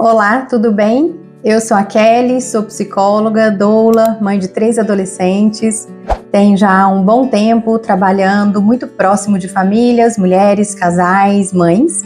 Olá, tudo bem? Eu sou a Kelly, sou psicóloga, doula, mãe de 3 adolescentes. Tenho já um bom tempo trabalhando muito próximo de famílias, mulheres, casais, mães.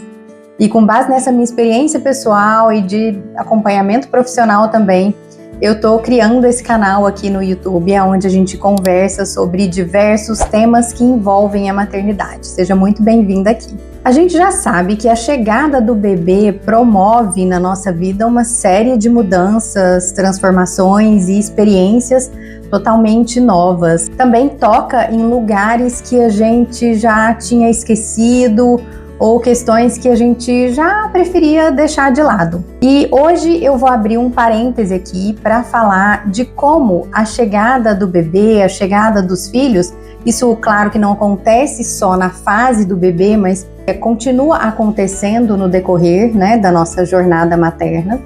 E com base nessa minha experiência pessoal e de acompanhamento profissional também, eu estou criando esse canal aqui no YouTube, onde a gente conversa sobre diversos temas que envolvem a maternidade. Seja muito bem-vinda aqui. A gente já sabe que a chegada do bebê promove na nossa vida uma série de mudanças, transformações e experiências totalmente novas. Também toca em lugares que a gente já tinha esquecido ou questões que a gente já preferia deixar de lado. E hoje eu vou abrir um parêntese aqui para falar de como a chegada do bebê, a chegada dos filhos, isso claro que não acontece só na fase do bebê, mas continua acontecendo no decorrer, da nossa jornada materna,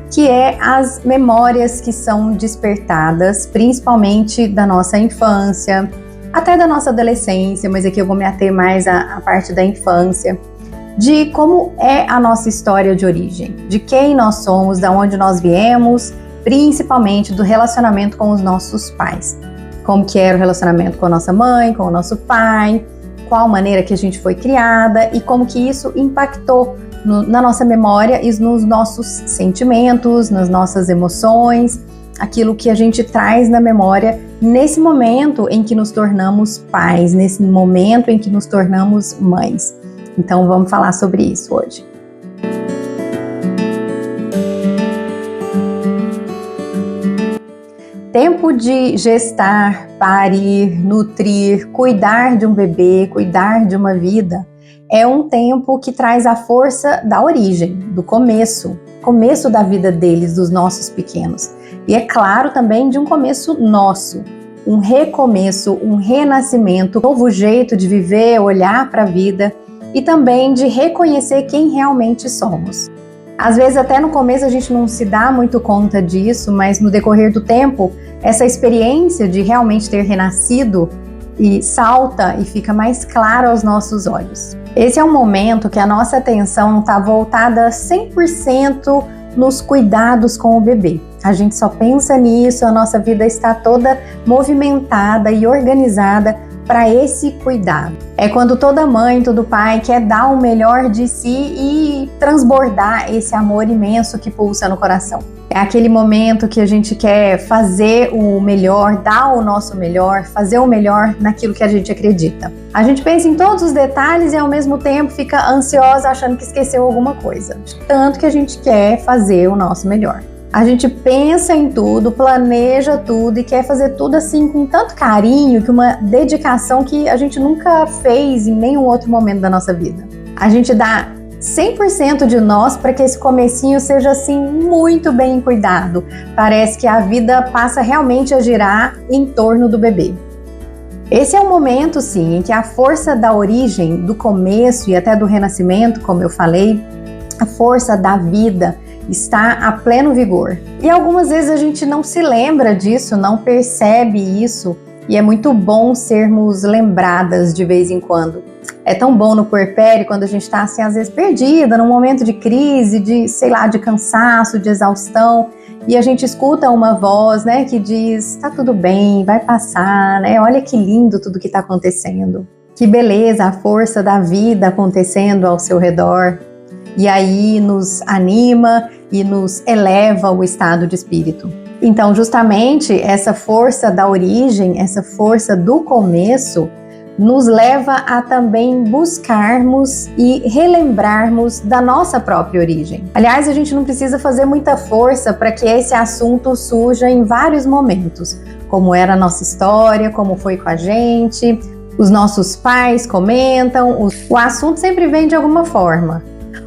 que é as memórias que são despertadas, principalmente da nossa infância, até da nossa adolescência, mas aqui eu vou me ater mais à parte da infância, de como é a nossa história de origem, de quem nós somos, de onde nós viemos, principalmente do relacionamento com os nossos pais. Como que era o relacionamento com a nossa mãe, com o nosso pai, qual maneira que a gente foi criada e como que isso impactou na nossa memória e nos nossos sentimentos, nas nossas emoções, aquilo que a gente traz na memória nesse momento em que nos tornamos pais, nesse momento em que nos tornamos mães. Então vamos falar sobre isso hoje. Tempo de gestar, parir, nutrir, cuidar de um bebê, cuidar de uma vida, é um tempo que traz a força da origem, do começo da vida deles, dos nossos pequenos. E é claro também de um começo nosso, um recomeço, um renascimento, um novo jeito de viver, olhar para a vida e também de reconhecer quem realmente somos. Às vezes até no começo a gente não se dá muito conta disso, mas no decorrer do tempo, essa experiência de realmente ter renascido e salta e fica mais claro aos nossos olhos. Esse é um momento que a nossa atenção está voltada 100% nos cuidados com o bebê. A gente só pensa nisso, a nossa vida está toda movimentada e organizada para esse cuidado. É quando toda mãe, todo pai quer dar o melhor de si e transbordar esse amor imenso que pulsa no coração. É aquele momento que a gente quer fazer o melhor, dar o nosso melhor, fazer o melhor naquilo que a gente acredita. A gente pensa em todos os detalhes e ao mesmo tempo fica ansiosa achando que esqueceu alguma coisa. Tanto que a gente quer fazer o nosso melhor. A gente pensa em tudo, planeja tudo e quer fazer tudo assim com tanto carinho, que uma dedicação que a gente nunca fez em nenhum outro momento da nossa vida. A gente dá 100% de nós para que esse comecinho seja assim muito bem cuidado. Parece que a vida passa realmente a girar em torno do bebê. Esse é um momento, sim, em que a força da origem, do começo e até do renascimento, como eu falei, a força da vida está a pleno vigor. E algumas vezes a gente não se lembra disso, não percebe isso, e é muito bom sermos lembradas de vez em quando. É tão bom no puerpério quando a gente está assim, às vezes perdida, num momento de crise, de cansaço, de exaustão, e a gente escuta uma voz, que diz, tá tudo bem, vai passar, olha que lindo tudo que está acontecendo. Que beleza, a força da vida acontecendo ao seu redor. E aí nos anima e nos eleva o estado de espírito. Então, justamente, essa força da origem, essa força do começo, nos leva a também buscarmos e relembrarmos da nossa própria origem. Aliás, a gente não precisa fazer muita força para que esse assunto surja em vários momentos, como era a nossa história, como foi com a gente, os nossos pais comentam, o assunto sempre vem de alguma forma.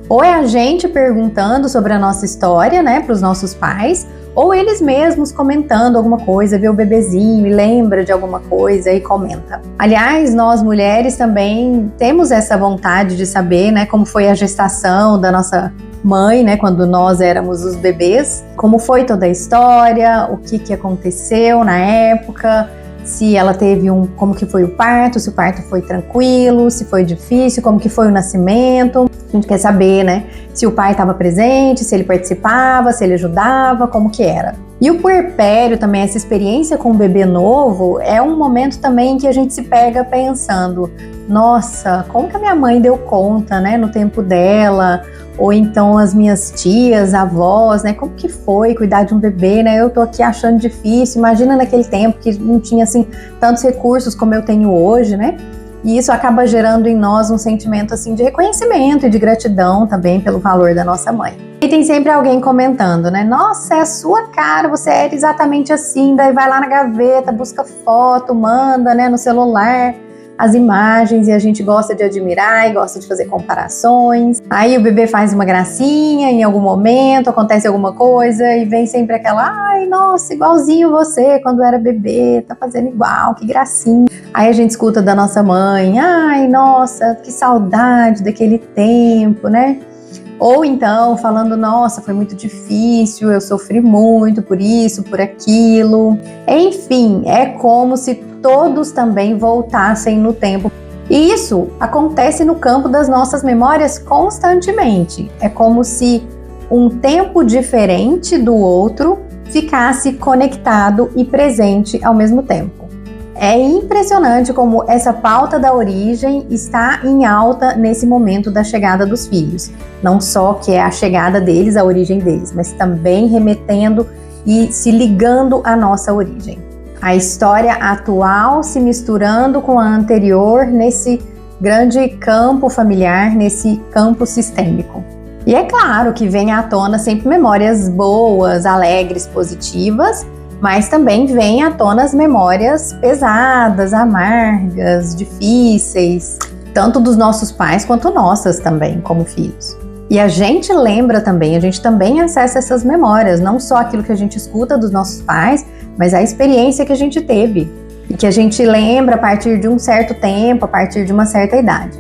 Ou é a gente perguntando sobre a nossa história, para os nossos pais, ou eles mesmos comentando alguma coisa, vê o bebezinho e lembra de alguma coisa e comenta. Aliás, nós mulheres também temos essa vontade de saber, como foi a gestação da nossa mãe, quando nós éramos os bebês, como foi toda a história, o que aconteceu na época, se ela teve como que foi o parto, se o parto foi tranquilo, se foi difícil, como que foi o nascimento. A gente quer saber, né, se o pai estava presente, se ele participava, se ele ajudava, como que era. E o puerpério também, essa experiência com o bebê novo, é um momento também que a gente se pega pensando, nossa, como que a minha mãe deu conta, né, no tempo dela, ou então as minhas tias, avós, né, como que foi cuidar de um bebê, né, eu tô aqui achando difícil, imagina naquele tempo que não tinha, assim, tantos recursos como eu tenho hoje, né, e isso acaba gerando em nós um sentimento, assim, de reconhecimento e de gratidão também pelo valor da nossa mãe. E tem sempre alguém comentando, né? Nossa, é a sua cara, você era exatamente assim. Daí vai lá na gaveta, busca foto, manda, né, no celular as imagens e a gente gosta de admirar e gosta de fazer comparações. Aí o bebê faz uma gracinha em algum momento, acontece alguma coisa e vem sempre aquela, ai, nossa, igualzinho você quando era bebê, tá fazendo igual, que gracinha. Aí a gente escuta da nossa mãe, ai, nossa, que saudade daquele tempo, né? Ou então falando, nossa, foi muito difícil, eu sofri muito por isso, por aquilo. Enfim, é como se todos também voltassem no tempo. E isso acontece no campo das nossas memórias constantemente. É como se um tempo diferente do outro ficasse conectado e presente ao mesmo tempo. É impressionante como essa pauta da origem está em alta nesse momento da chegada dos filhos. Não só que é a chegada deles, a origem deles, mas também remetendo e se ligando à nossa origem. A história atual se misturando com a anterior nesse grande campo familiar, nesse campo sistêmico. E é claro que vem à tona sempre memórias boas, alegres, positivas, mas também vem à tona as memórias pesadas, amargas, difíceis, tanto dos nossos pais quanto nossas também, como filhos. E a gente lembra também, a gente também acessa essas memórias, não só aquilo que a gente escuta dos nossos pais, mas a experiência que a gente teve e que a gente lembra a partir de um certo tempo, a partir de uma certa idade.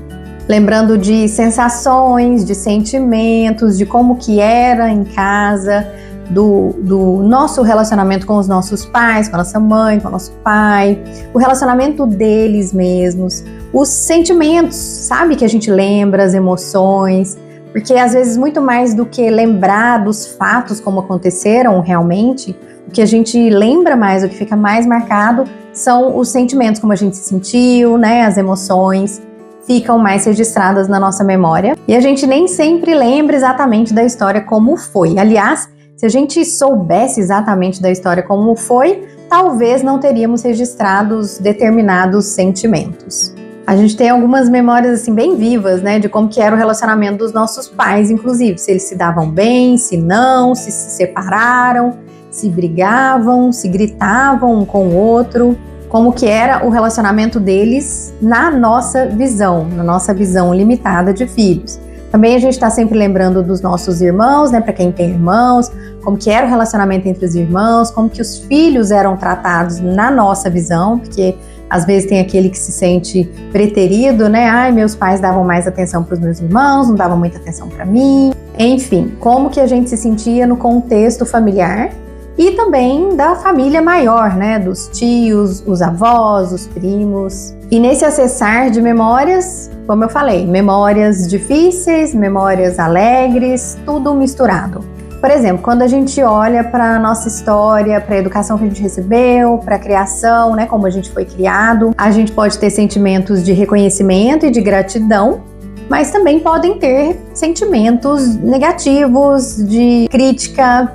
Lembrando de sensações, de sentimentos, de como que era em casa, do nosso relacionamento com os nossos pais, com a nossa mãe, com o nosso pai, o relacionamento deles mesmos, os sentimentos, sabe, que a gente lembra, as emoções, porque às vezes muito mais do que lembrar dos fatos como aconteceram realmente, o que a gente lembra mais, o que fica mais marcado são os sentimentos, como a gente se sentiu, né, as emoções ficam mais registradas na nossa memória e a gente nem sempre lembra exatamente da história como foi. Aliás, se a gente soubesse exatamente da história como foi, talvez não teríamos registrados determinados sentimentos. A gente tem algumas memórias assim bem vivas, né, de como que era o relacionamento dos nossos pais, inclusive, se eles se davam bem, se não, se separaram, se brigavam, se gritavam um com o outro, como que era o relacionamento deles na nossa visão limitada de filhos. Também a gente está sempre lembrando dos nossos irmãos, né, para quem tem irmãos, como que era o relacionamento entre os irmãos, como que os filhos eram tratados na nossa visão, porque às vezes tem aquele que se sente preterido, né, ai, meus pais davam mais atenção para os meus irmãos, não davam muita atenção para mim. Enfim, como que a gente se sentia no contexto familiar e também da família maior, né, dos tios, os avós, os primos. E nesse acessar de memórias, como eu falei, memórias difíceis, memórias alegres, tudo misturado. Por exemplo, quando a gente olha para a nossa história, para a educação que a gente recebeu, para a criação, né, como a gente foi criado, a gente pode ter sentimentos de reconhecimento e de gratidão, mas também podem ter sentimentos negativos, de crítica,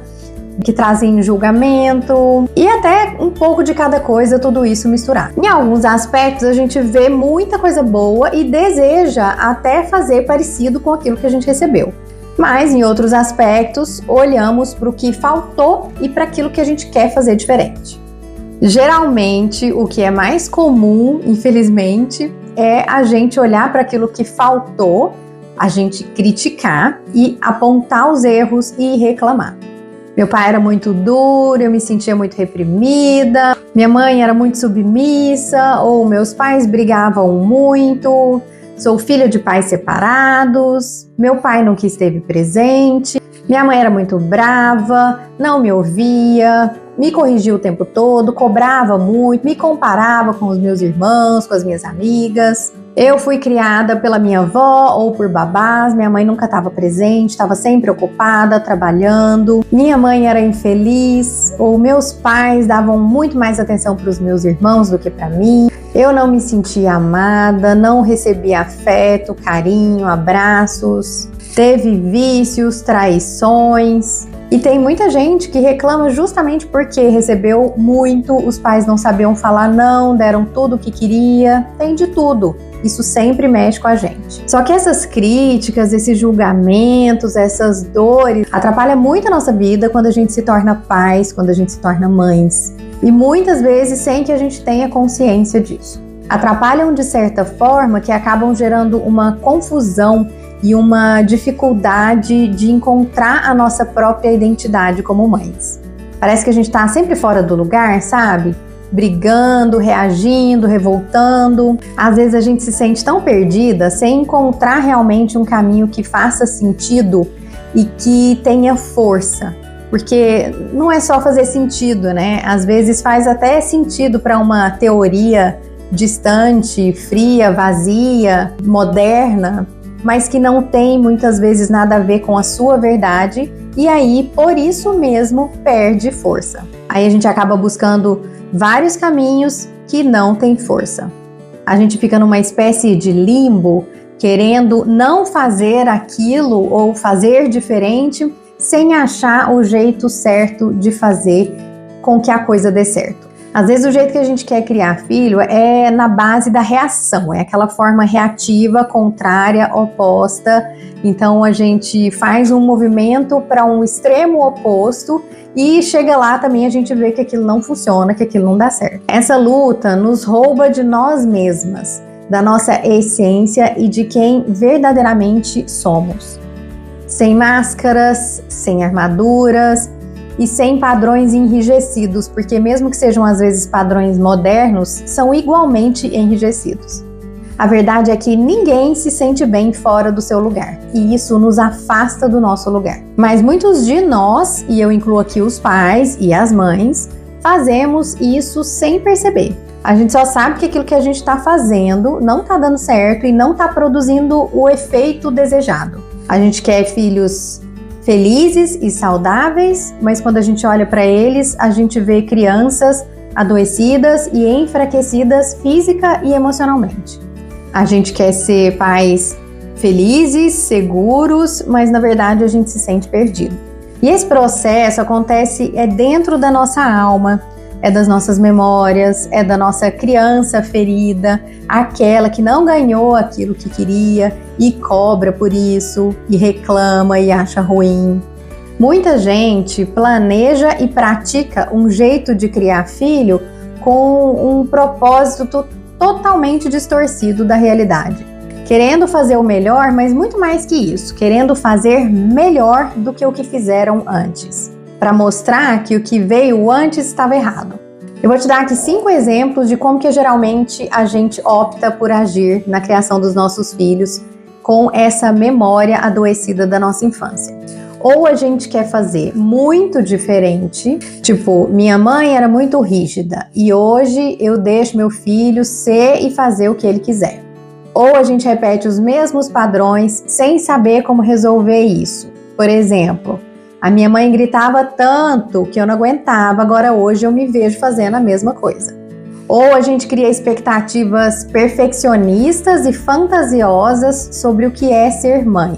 que trazem julgamento e até um pouco de cada coisa, tudo isso misturado. Em alguns aspectos a gente vê muita coisa boa e deseja até fazer parecido com aquilo que a gente recebeu. Mas em outros aspectos olhamos para o que faltou e para aquilo que a gente quer fazer diferente. Geralmente o que é mais comum, infelizmente, é a gente olhar para aquilo que faltou, a gente criticar e apontar os erros e reclamar. Meu pai era muito duro, eu me sentia muito reprimida, minha mãe era muito submissa, ou meus pais brigavam muito, sou filha de pais separados, meu pai nunca esteve presente, minha mãe era muito brava, não me ouvia, me corrigia o tempo todo, cobrava muito, me comparava com os meus irmãos, com as minhas amigas. Eu fui criada pela minha avó ou por babás, minha mãe nunca estava presente, estava sempre ocupada, trabalhando. Minha mãe era infeliz, ou meus pais davam muito mais atenção para os meus irmãos do que para mim. Eu não me sentia amada, não recebia afeto, carinho, abraços. Teve vícios, traições. E tem muita gente que reclama justamente porque recebeu muito, os pais não sabiam falar não, deram tudo o que queria, tem de tudo. Isso sempre mexe com a gente. Só que essas críticas, esses julgamentos, essas dores, atrapalham muito a nossa vida quando a gente se torna pais, quando a gente se torna mães. E muitas vezes sem que a gente tenha consciência disso. Atrapalham de certa forma que acabam gerando uma confusão e uma dificuldade de encontrar a nossa própria identidade como mães. Parece que a gente está sempre fora do lugar, sabe? Brigando, reagindo, revoltando. Às vezes a gente se sente tão perdida sem encontrar realmente um caminho que faça sentido e que tenha força. Porque não é só fazer sentido, né? Às vezes faz até sentido para uma teoria distante, fria, vazia, moderna, mas que não tem muitas vezes nada a ver com a sua verdade e aí, por isso mesmo, perde força. Aí a gente acaba buscando vários caminhos que não têm força. A gente fica numa espécie de limbo, querendo não fazer aquilo ou fazer diferente, sem achar o jeito certo de fazer com que a coisa dê certo. Às vezes o jeito que a gente quer criar filho é na base da reação, é aquela forma reativa, contrária, oposta. Então a gente faz um movimento para um extremo oposto e chega lá também a gente vê que aquilo não funciona, que aquilo não dá certo. Essa luta nos rouba de nós mesmas, da nossa essência e de quem verdadeiramente somos. Sem máscaras, sem armaduras e sem padrões enrijecidos, porque mesmo que sejam às vezes padrões modernos, são igualmente enrijecidos. A verdade é que ninguém se sente bem fora do seu lugar, e isso nos afasta do nosso lugar. Mas muitos de nós, e eu incluo aqui os pais e as mães, fazemos isso sem perceber. A gente só sabe que aquilo que a gente está fazendo não está dando certo e não está produzindo o efeito desejado. A gente quer filhos felizes e saudáveis, mas quando a gente olha para eles, a gente vê crianças adoecidas e enfraquecidas física e emocionalmente. A gente quer ser pais felizes, seguros, mas na verdade a gente se sente perdido. E esse processo acontece dentro da nossa alma, é das nossas memórias, é da nossa criança ferida, aquela que não ganhou aquilo que queria e cobra por isso, e reclama e acha ruim. Muita gente planeja e pratica um jeito de criar filho com um propósito totalmente distorcido da realidade. Querendo fazer o melhor, mas muito mais que isso, querendo fazer melhor do que o que fizeram antes, para mostrar que o que veio antes estava errado. Eu vou te dar aqui 5 exemplos de como que geralmente a gente opta por agir na criação dos nossos filhos com essa memória adoecida da nossa infância. Ou a gente quer fazer muito diferente, tipo, minha mãe era muito rígida e hoje eu deixo meu filho ser e fazer o que ele quiser. Ou a gente repete os mesmos padrões sem saber como resolver isso. Por exemplo, a minha mãe gritava tanto que eu não aguentava, agora hoje eu me vejo fazendo a mesma coisa. Ou a gente cria expectativas perfeccionistas e fantasiosas sobre o que é ser mãe.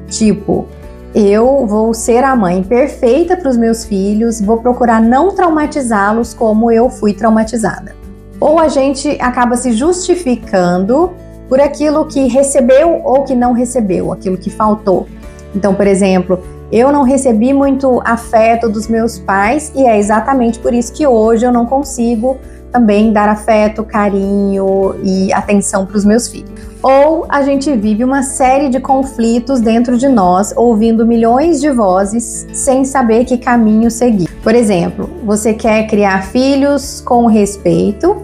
Tipo, eu vou ser a mãe perfeita para os meus filhos, vou procurar não traumatizá-los como eu fui traumatizada. Ou a gente acaba se justificando por aquilo que recebeu ou que não recebeu, aquilo que faltou. Então, por exemplo, eu não recebi muito afeto dos meus pais e é exatamente por isso que hoje eu não consigo também dar afeto, carinho e atenção para os meus filhos. Ou a gente vive uma série de conflitos dentro de nós, ouvindo milhões de vozes sem saber que caminho seguir. Por exemplo, você quer criar filhos com respeito,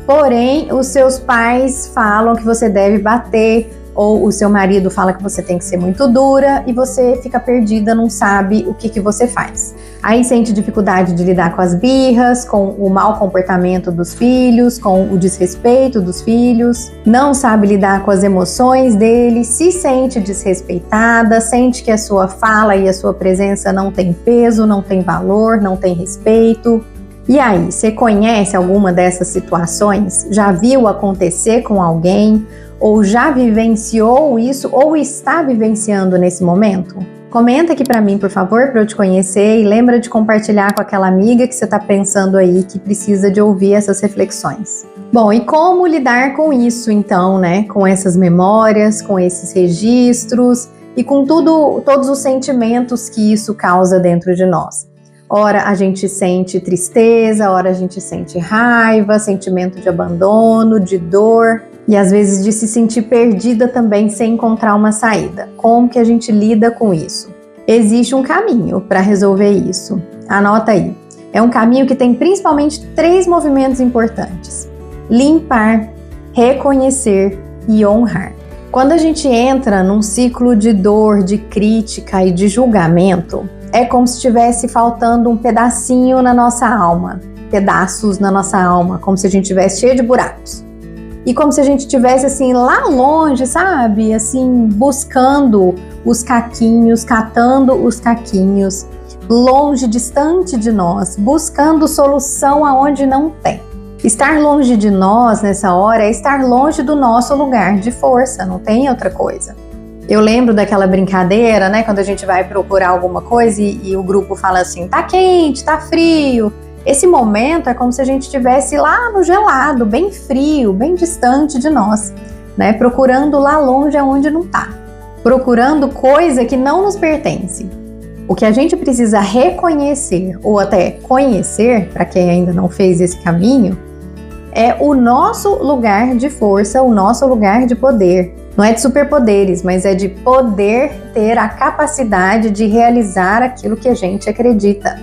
porém os seus pais falam que você deve bater, ou o seu marido fala que você tem que ser muito dura e você fica perdida, não sabe o que você faz. Aí sente dificuldade de lidar com as birras, com o mau comportamento dos filhos, com o desrespeito dos filhos, não sabe lidar com as emoções dele, se sente desrespeitada, sente que a sua fala e a sua presença não tem peso, não tem valor, não tem respeito. E aí, você conhece alguma dessas situações? Já viu acontecer com alguém? Ou já vivenciou isso ou está vivenciando nesse momento? Comenta aqui pra mim, por favor, para eu te conhecer, e lembra de compartilhar com aquela amiga que você está pensando aí que precisa de ouvir essas reflexões. Bom, e como lidar com isso então, né? Com essas memórias, com esses registros e com todos os sentimentos que isso causa dentro de nós. Ora a gente sente tristeza, ora a gente sente raiva, sentimento de abandono, de dor e às vezes de se sentir perdida também sem encontrar uma saída. Como que a gente lida com isso? Existe um caminho para resolver isso. Anota aí. É um caminho que tem principalmente 3 movimentos importantes: limpar, reconhecer e honrar. Quando a gente entra num ciclo de dor, de crítica e de julgamento, é como se estivesse faltando um pedacinho na nossa alma, pedaços na nossa alma, como se a gente estivesse cheio de buracos. E como se a gente estivesse assim lá longe, sabe? Assim, buscando os caquinhos, catando os caquinhos, longe, distante de nós, buscando solução aonde não tem. Estar longe de nós nessa hora é estar longe do nosso lugar de força, não tem outra coisa. Eu lembro daquela brincadeira, né? Quando a gente vai procurar alguma coisa e o grupo fala assim, tá quente, tá frio. Esse momento é como se a gente estivesse lá no gelado, bem frio, bem distante de nós, né? Procurando lá longe aonde não tá. Procurando coisa que não nos pertence. O que a gente precisa reconhecer ou até conhecer, para quem ainda não fez esse caminho, é o nosso lugar de força, o nosso lugar de poder. Não é de superpoderes, mas é de poder ter a capacidade de realizar aquilo que a gente acredita,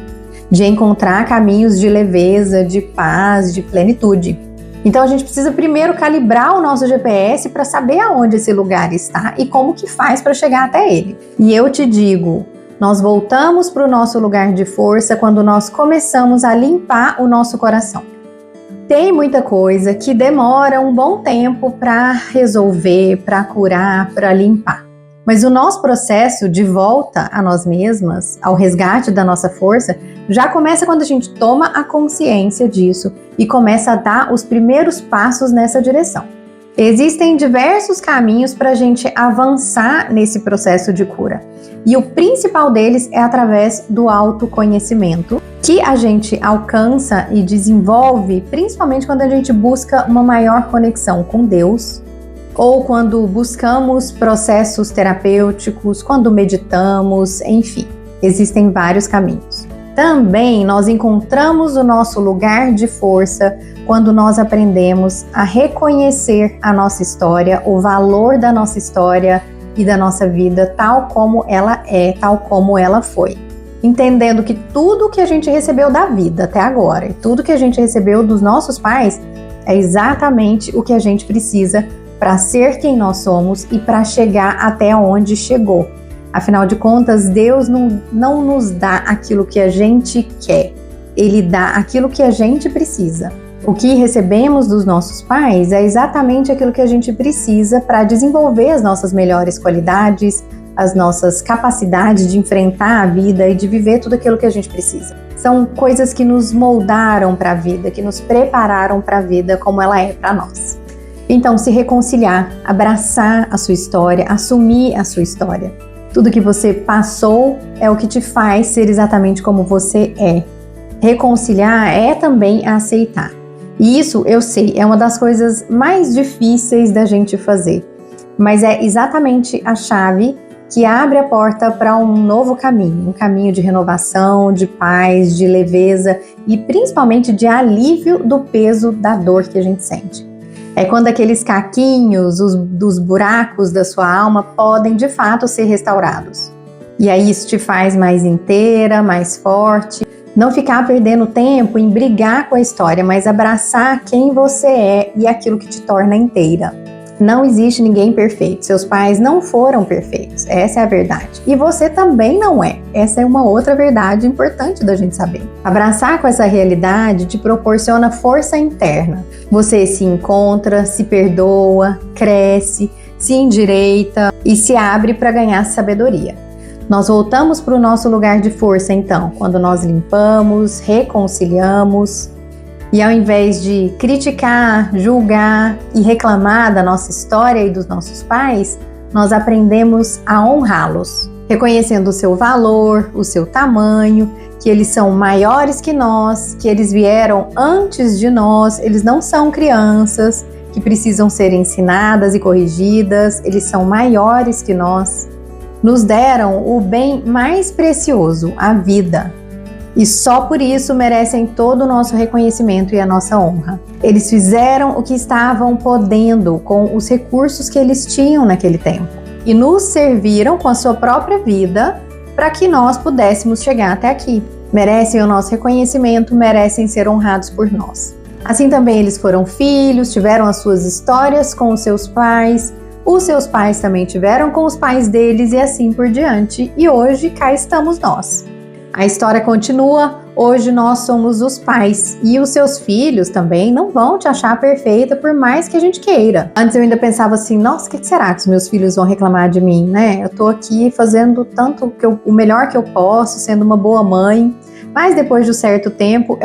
de encontrar caminhos de leveza, de paz, de plenitude. Então a gente precisa primeiro calibrar o nosso GPS para saber aonde esse lugar está e como que faz para chegar até ele. E eu te digo, nós voltamos para o nosso lugar de força quando nós começamos a limpar o nosso coração. Tem muita coisa que demora um bom tempo para resolver, para curar, para limpar. Mas o nosso processo de volta a nós mesmas, ao resgate da nossa força, já começa quando a gente toma a consciência disso e começa a dar os primeiros passos nessa direção. Existem diversos caminhos para a gente avançar nesse processo de cura. E o principal deles é através do autoconhecimento, que a gente alcança e desenvolve principalmente quando a gente busca uma maior conexão com Deus, ou quando buscamos processos terapêuticos, quando meditamos, enfim, existem vários caminhos. Também nós encontramos o nosso lugar de força quando nós aprendemos a reconhecer a nossa história, o valor da nossa história e da nossa vida tal como ela é, tal como ela foi. Entendendo que tudo que a gente recebeu da vida até agora e tudo que a gente recebeu dos nossos pais é exatamente o que a gente precisa para ser quem nós somos e para chegar até onde chegou. Afinal de contas, Deus não nos dá aquilo que a gente quer, Ele dá aquilo que a gente precisa. O que recebemos dos nossos pais é exatamente aquilo que a gente precisa para desenvolver as nossas melhores qualidades, as nossas capacidades de enfrentar a vida e de viver tudo aquilo que a gente precisa. São coisas que nos moldaram para a vida, que nos prepararam para a vida como ela é para nós. Então, se reconciliar, abraçar a sua história, assumir a sua história. Tudo que você passou é o que te faz ser exatamente como você é. Reconciliar é também aceitar. E isso, eu sei, é uma das coisas mais difíceis da gente fazer. Mas é exatamente a chave que abre a porta para um novo caminho. Um caminho de renovação, de paz, de leveza e principalmente de alívio do peso da dor que a gente sente. É quando aqueles caquinhos dos buracos da sua alma podem de fato ser restaurados. E aí isso te faz mais inteira, mais forte. Não ficar perdendo tempo em brigar com a história, mas abraçar quem você é e aquilo que te torna inteira. Não existe ninguém perfeito. Seus pais não foram perfeitos. Essa é a verdade. E você também não é. Essa é uma outra verdade importante da gente saber. Abraçar com essa realidade te proporciona força interna. Você se encontra, se perdoa, cresce, se endireita e se abre para ganhar sabedoria. Nós voltamos para o nosso lugar de força, então, quando nós limpamos, reconciliamos, e ao invés de criticar, julgar e reclamar da nossa história e dos nossos pais, nós aprendemos a honrá-los, reconhecendo o seu valor, o seu tamanho, que eles são maiores que nós, que eles vieram antes de nós, eles não são crianças que precisam ser ensinadas e corrigidas, eles são maiores que nós. Nos deram o bem mais precioso, a vida. E só por isso merecem todo o nosso reconhecimento e a nossa honra. Eles fizeram o que estavam podendo com os recursos que eles tinham naquele tempo. E nos serviram com a sua própria vida para que nós pudéssemos chegar até aqui. Merecem o nosso reconhecimento, merecem ser honrados por nós. Assim também eles foram filhos, tiveram as suas histórias com os seus pais também tiveram com os pais deles e assim por diante. E hoje cá estamos nós. A história continua, hoje nós somos os pais e os seus filhos também não vão te achar perfeita por mais que a gente queira. Antes eu ainda pensava assim, nossa, o que será que os meus filhos vão reclamar de mim, né? Eu tô aqui fazendo o melhor que eu posso, sendo uma boa mãe, mas depois de um certo tempo,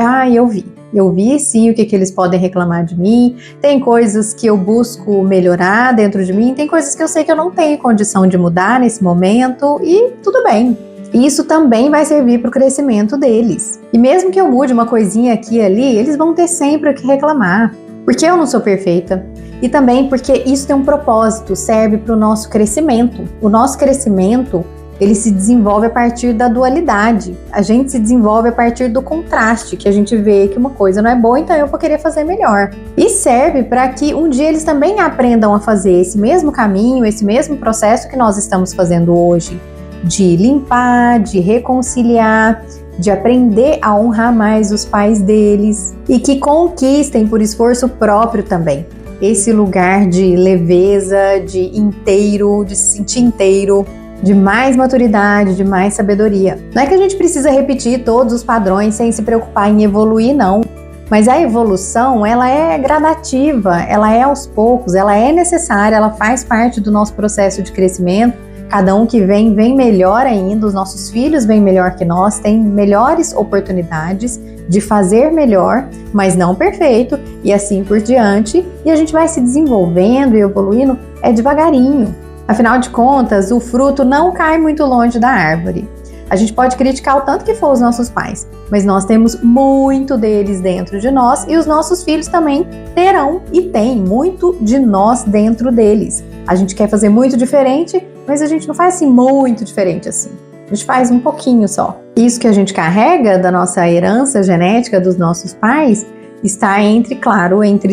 eu vi sim o que eles podem reclamar de mim, tem coisas que eu busco melhorar dentro de mim, tem coisas que eu sei que eu não tenho condição de mudar nesse momento e tudo bem. Isso também vai servir para o crescimento deles. E mesmo que eu mude uma coisinha aqui e ali, eles vão ter sempre o que reclamar. Porque eu não sou perfeita. E também porque isso tem um propósito, serve para o nosso crescimento. O nosso crescimento, ele se desenvolve a partir da dualidade. A gente se desenvolve a partir do contraste, que a gente vê que uma coisa não é boa, então eu vou querer fazer melhor. E serve para que um dia eles também aprendam a fazer esse mesmo caminho, esse mesmo processo que nós estamos fazendo hoje. De limpar, de reconciliar, de aprender a honrar mais os pais deles e que conquistem por esforço próprio também esse lugar de leveza, de inteiro, de se sentir inteiro, de mais maturidade, de mais sabedoria. Não é que a gente precisa repetir todos os padrões sem se preocupar em evoluir, não. Mas a evolução, ela é gradativa, ela é aos poucos, ela é necessária, ela faz parte do nosso processo de crescimento. Cada um que vem melhor ainda, os nossos filhos vêm melhor que nós, têm melhores oportunidades de fazer melhor, mas não perfeito, e assim por diante. E a gente vai se desenvolvendo e evoluindo devagarinho. Afinal de contas, o fruto não cai muito longe da árvore. A gente pode criticar o tanto que for os nossos pais, mas nós temos muito deles dentro de nós e os nossos filhos também terão e têm muito de nós dentro deles. A gente quer fazer muito diferente, mas a gente não faz assim muito diferente assim. A gente faz um pouquinho só. Isso que a gente carrega da nossa herança genética dos nossos pais está entre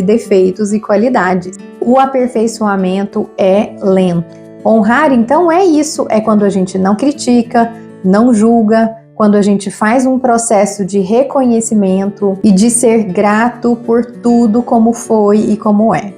defeitos e qualidades. O aperfeiçoamento é lento. Honrar, então, é isso. É quando a gente não critica, não julga, quando a gente faz um processo de reconhecimento e de ser grato por tudo como foi e como é.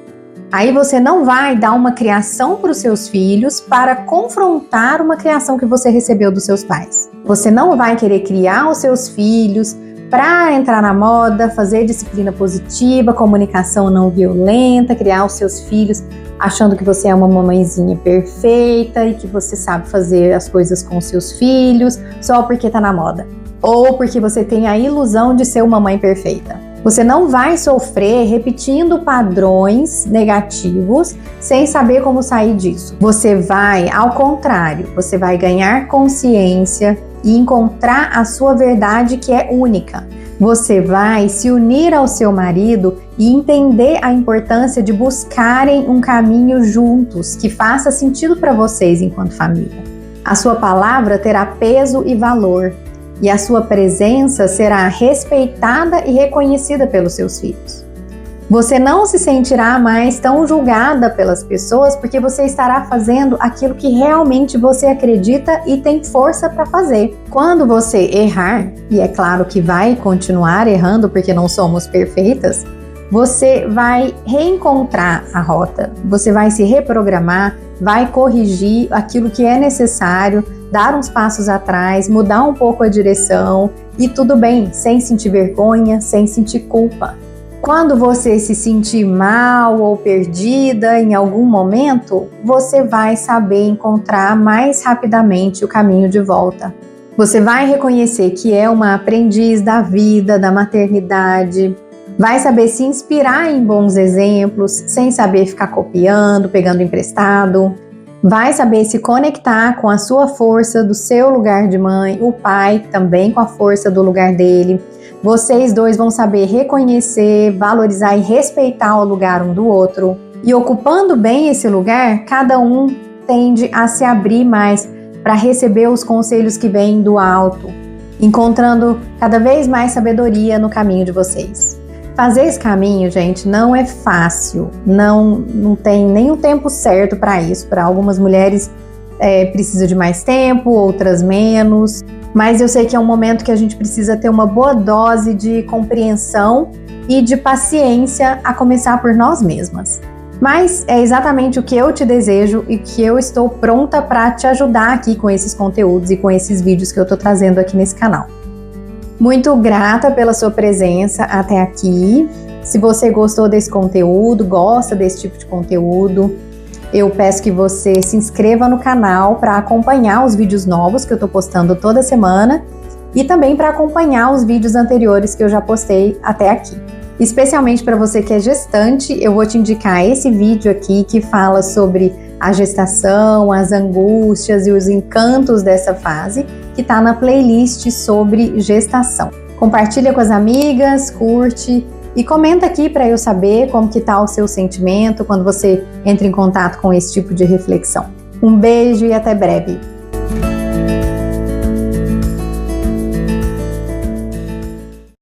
Aí você não vai dar uma criação para os seus filhos para confrontar uma criação que você recebeu dos seus pais. Você não vai querer criar os seus filhos para entrar na moda, fazer disciplina positiva, comunicação não violenta, criar os seus filhos achando que você é uma mamãezinha perfeita e que você sabe fazer as coisas com os seus filhos só porque tá na moda. Ou porque você tem a ilusão de ser uma mãe perfeita. Você não vai sofrer repetindo padrões negativos sem saber como sair disso. Você vai, ao contrário, você vai ganhar consciência e encontrar a sua verdade que é única. Você vai se unir ao seu marido e entender a importância de buscarem um caminho juntos que faça sentido para vocês enquanto família. A sua palavra terá peso e valor. E a sua presença será respeitada e reconhecida pelos seus filhos. Você não se sentirá mais tão julgada pelas pessoas porque você estará fazendo aquilo que realmente você acredita e tem força para fazer. Quando você errar, e é claro que vai continuar errando porque não somos perfeitas, você vai reencontrar a rota, você vai se reprogramar, vai corrigir aquilo que é necessário, dar uns passos atrás, mudar um pouco a direção e tudo bem, sem sentir vergonha, sem sentir culpa. Quando você se sentir mal ou perdida em algum momento, você vai saber encontrar mais rapidamente o caminho de volta. Você vai reconhecer que é uma aprendiz da vida, da maternidade, vai saber se inspirar em bons exemplos, sem saber ficar copiando, pegando emprestado. Vai saber se conectar com a sua força do seu lugar de mãe, o pai também com a força do lugar dele. Vocês dois vão saber reconhecer, valorizar e respeitar o lugar um do outro. E ocupando bem esse lugar, cada um tende a se abrir mais para receber os conselhos que vêm do alto, encontrando cada vez mais sabedoria no caminho de vocês. Fazer esse caminho, gente, não é fácil, não tem nem o tempo certo para isso. Para algumas mulheres precisa de mais tempo, outras menos, mas eu sei que é um momento que a gente precisa ter uma boa dose de compreensão e de paciência, a começar por nós mesmas. Mas é exatamente o que eu te desejo e que eu estou pronta para te ajudar aqui com esses conteúdos e com esses vídeos que eu estou trazendo aqui nesse canal. Muito grata pela sua presença até aqui. Se você gostou desse conteúdo, gosta desse tipo de conteúdo, eu peço que você se inscreva no canal para acompanhar os vídeos novos que eu estou postando toda semana e também para acompanhar os vídeos anteriores que eu já postei até aqui. Especialmente para você que é gestante, eu vou te indicar esse vídeo aqui que fala sobre a gestação, as angústias e os encantos dessa fase, que está na playlist sobre gestação. Compartilha com as amigas, curte e comenta aqui para eu saber como que tá o seu sentimento quando você entra em contato com esse tipo de reflexão. Um beijo e até breve!